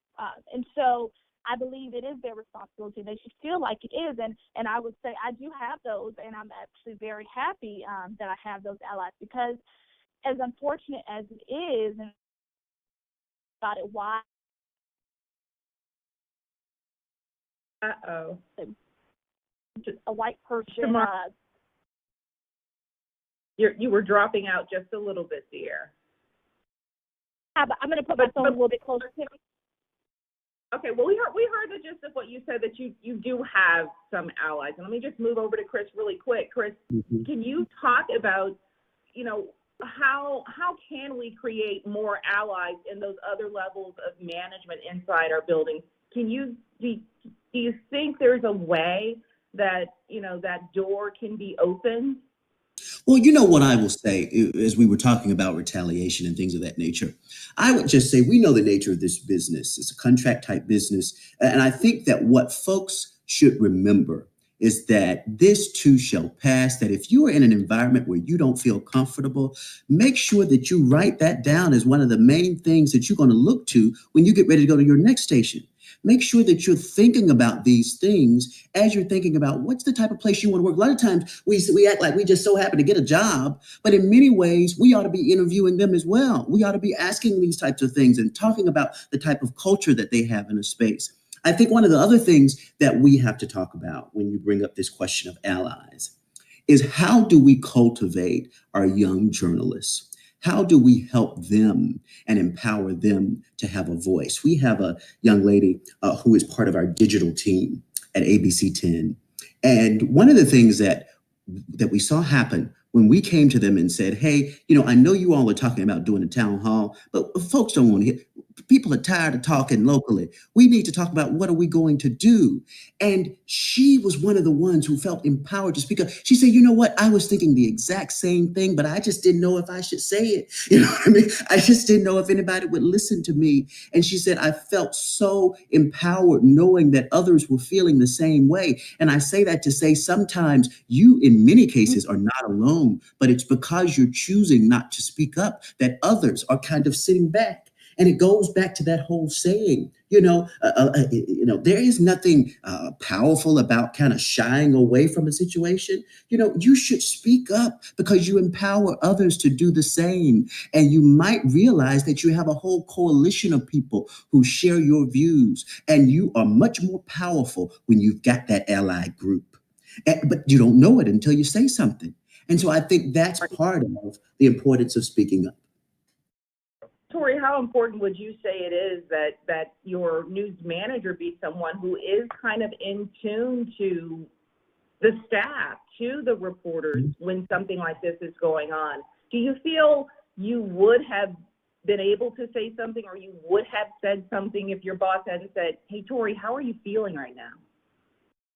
And so I believe it is their responsibility. They should feel like it is. And I would say I do have those, and I'm actually very happy that I have those allies, because as unfortunate as it is, and about it, why? Just a white person. You were dropping out just a little bit there. I'm going to put my phone a little bit closer to me. Okay, well, we heard the gist of what you said, that you do have some allies. And let me just move over to Chris really quick. Chris, can you talk about, how can we create more allies in those other levels of management inside our buildings? Do you think there's a way that, that door can be opened? Well, you know what I will say, as we were talking about retaliation and things of that nature, I would just say we know the nature of this business. It's a contract type business. And I think that what folks should remember is that this too shall pass, that if you are in an environment where you don't feel comfortable, make sure that you write that down as one of the main things that you're going to look to when you get ready to go to your next station. Make sure that you're thinking about these things as you're thinking about what's the type of place you want to work. A lot of times we act like we just so happen to get a job, but in many ways we ought to be interviewing them as well. We ought to be asking these types of things and talking about the type of culture that they have in a space. I think one of the other things that we have to talk about when you bring up this question of allies is, how do we cultivate our young journalists? How do we help them and empower them to have a voice? We have a young lady who is part of our digital team at ABC 10. And one of the things that we saw happen when we came to them and said, hey, I know you all are talking about doing a town hall, but folks don't want to hear. People are tired of talking locally. We need to talk about what are we going to do. And she was one of the ones who felt empowered to speak up. She said, you know what? I was thinking the exact same thing, but I just didn't know if I should say it. You know what I mean? I just didn't know if anybody would listen to me. And she said, I felt so empowered knowing that others were feeling the same way. And I say that to say sometimes you, in many cases, are not alone, but it's because you're choosing not to speak up that others are kind of sitting back. And it goes back to that whole saying, there is nothing powerful about kind of shying away from a situation. You should speak up because you empower others to do the same. And you might realize that you have a whole coalition of people who share your views. And you are much more powerful when you've got that ally group. But you don't know it until you say something. And so I think that's part of the importance of speaking up. Tori, how important would you say it is that your news manager be someone who is kind of in tune to the staff, to the reporters when something like this is going on? Do you feel you would have been able to say something, or you would have said something if your boss hadn't said, "Hey, Tori, how are you feeling right now?"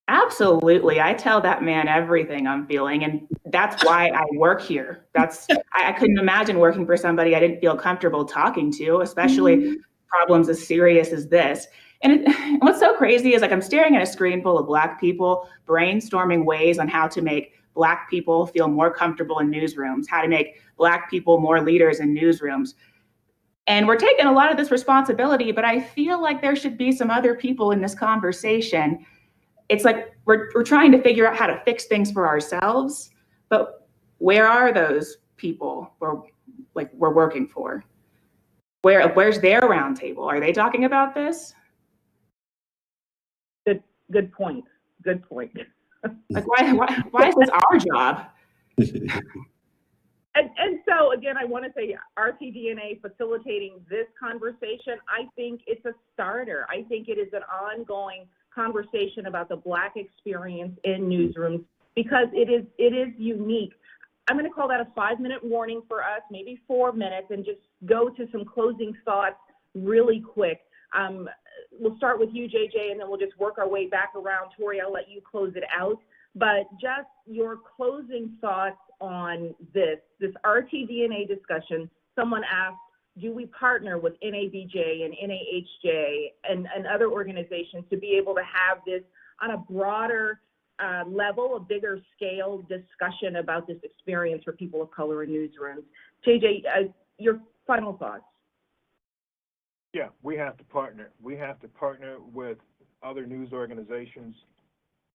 Absolutely. I tell that man everything I'm feeling, and that's why I work here. I couldn't imagine working for somebody I didn't feel comfortable talking to, especially problems as serious as this. And what's so crazy is, like, I'm staring at a screen full of Black people brainstorming ways on how to make Black people feel more comfortable in newsrooms, how to make Black people more leaders in newsrooms. And we're taking a lot of this responsibility, but I feel like there should be some other people in this conversation. It's like we're trying to figure out how to fix things for ourselves, but where are those people we're working for? Where's their roundtable? Are they talking about this? Good point. Good point. Like, why is this our job? And so, again, I want to say RTDNA facilitating this conversation, I think it's a starter. I think it is an ongoing conversation about the Black experience in newsrooms, because it is unique. I'm going to call that a 5-minute warning for us, maybe 4 minutes, and just go to some closing thoughts really quick. We'll start with you, JJ, and then we'll just work our way back around. Tori, I'll let you close it out. But just your closing thoughts on this RTDNA discussion. Someone asked, do we partner with NABJ and NAHJ and other organizations to be able to have this on a broader level, a bigger scale discussion about this experience for people of color in newsrooms? JJ, your final thoughts. Yeah, we have to partner. We have to partner with other news organizations.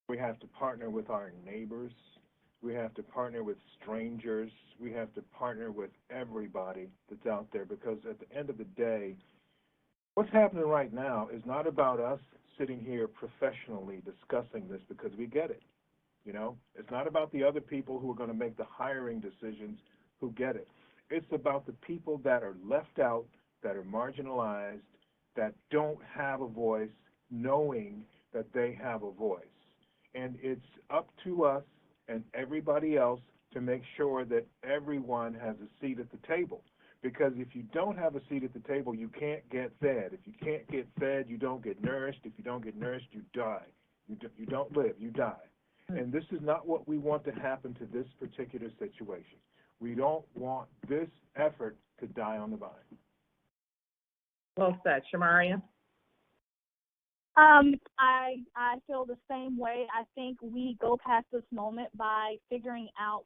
We have to partner with our neighbors. We have to partner with strangers. We have to partner with everybody that's out there, because at the end of the day, what's happening right now is not about us sitting here professionally discussing this because we get it. You know, it's not about the other people who are going to make the hiring decisions who get it. It's about the people that are left out, that are marginalized, that don't have a voice, knowing that they have a voice. And it's up to us and everybody else to make sure that everyone has a seat at the table. Because if you don't have a seat at the table, you can't get fed. If you can't get fed, you don't get nourished. If you don't get nourished, you die. You don't live, you die. And this is not what we want to happen to this particular situation. We don't want this effort to die on the vine. Well said. Shamaria? I feel the same way. I think we go past this moment by figuring out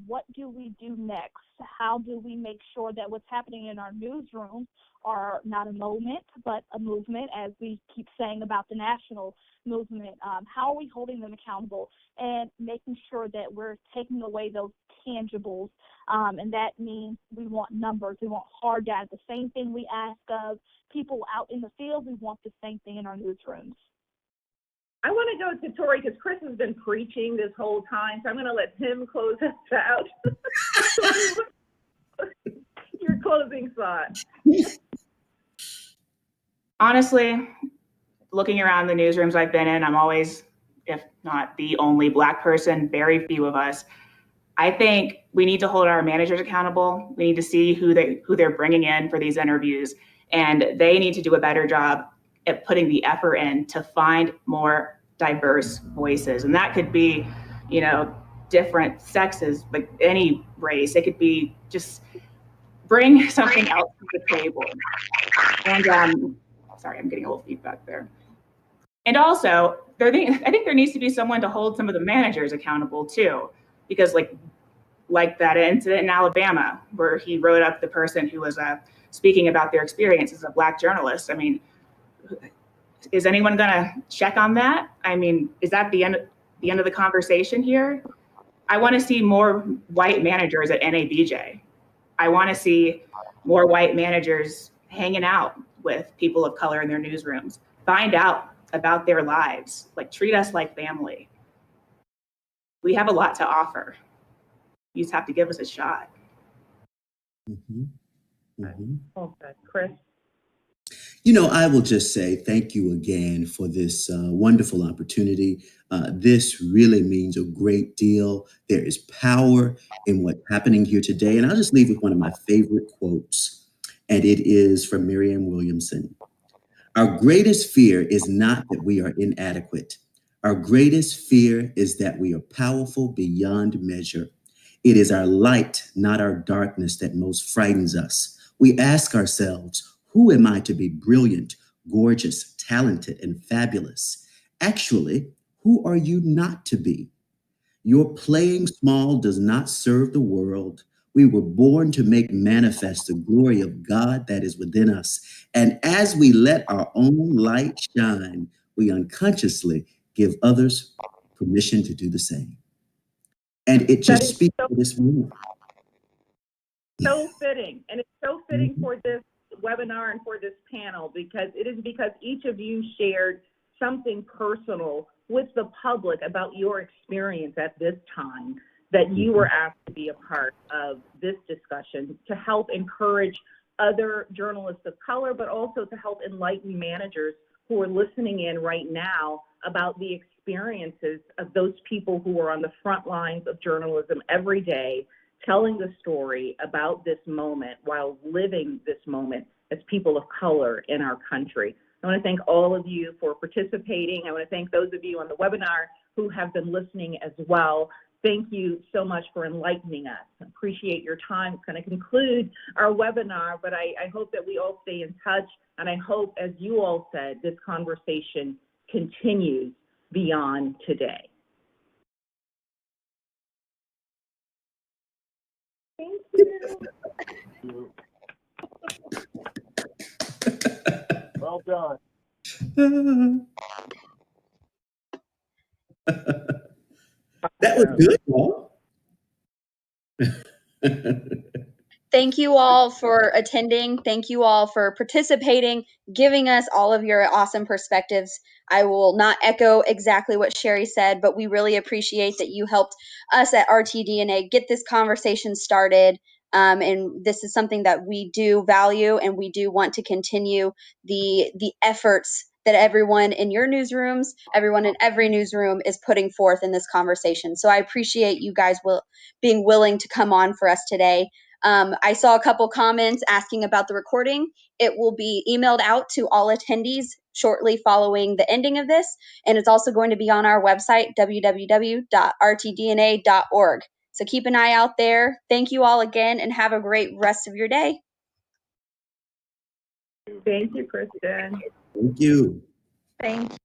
what do we do next? How do we make sure that what's happening in our newsrooms are not a moment, but a movement, as we keep saying about the national movement? How are we holding them accountable and making sure that we're taking away those tangibles? And that means we want numbers, we want hard data. The same thing we ask of people out in the field, we want the same thing in our newsrooms. I want to go to Tori because Chris has been preaching this whole time, so I'm going to let him close us out. Your closing thought. Honestly, looking around the newsrooms I've been in, I'm always, if not the only Black person, very few of us. I think we need to hold our managers accountable. We need to see who they're bringing in for these interviews, and they need to do a better job at putting the effort in to find more diverse voices. And that could be, different sexes, like any race. It could be just bring something else to the table. And sorry, I'm getting a little feedback there. And also, I think there needs to be someone to hold some of the managers accountable too, because like that incident in Alabama where he wrote up the person who was speaking about their experience as a Black journalist. I mean, is anyone going to check on that? I mean, is that the end of the conversation here? I want to see more white managers at NABJ. I want to see more white managers hanging out with people of color in their newsrooms. Find out about their lives. Treat us like family. we have a lot to offer. You just have to give us a shot. Mm-hmm. Mm-hmm. Okay, Chris. I will just say thank you again for this wonderful opportunity. This really means a great deal. There is power in what's happening here today. And I'll just leave with one of my favorite quotes, and it is from Marianne Williamson. Our greatest fear is not that we are inadequate. Our greatest fear is that we are powerful beyond measure. It is our light, not our darkness, that most frightens us. We ask ourselves, who am I to be brilliant, gorgeous, talented, and fabulous? Actually, who are you not to be? Your playing small does not serve the world. We were born to make manifest the glory of God that is within us. And as we let our own light shine, we unconsciously give others permission to do the same. And it just speaks to this moment. So fitting, and it's so fitting for this webinar and for this panel, because each of you shared something personal with the public about your experience at this time that you were asked to be a part of this discussion to help encourage other journalists of color, but also to help enlighten managers who are listening in right now about the experiences of those people who are on the front lines of journalism every day, telling the story about this moment while living this moment as people of color in our country. I want to thank all of you for participating. I want to thank those of you on the webinar who have been listening as well. Thank you so much for enlightening us. I appreciate your time. It's going to conclude our webinar, but I hope that we all stay in touch, and I hope, as you all said, this conversation continues beyond today. Thank you. Well done. That was good, Paul. Thank you all for attending. Thank you all for participating, giving us all of your awesome perspectives. I will not echo exactly what Sherri said, but we really appreciate that you helped us at RTDNA get this conversation started. And this is something that we do value, and we do want to continue the efforts that everyone in your newsrooms, everyone in every newsroom is putting forth in this conversation. So I appreciate you guys being willing to come on for us today. I saw a couple comments asking about the recording. It will be emailed out to all attendees shortly following the ending of this, and it's also going to be on our website, www.rtdna.org. So keep an eye out there. Thank you all again, and have a great rest of your day. Thank you, Kristen. Thank you. Thank you.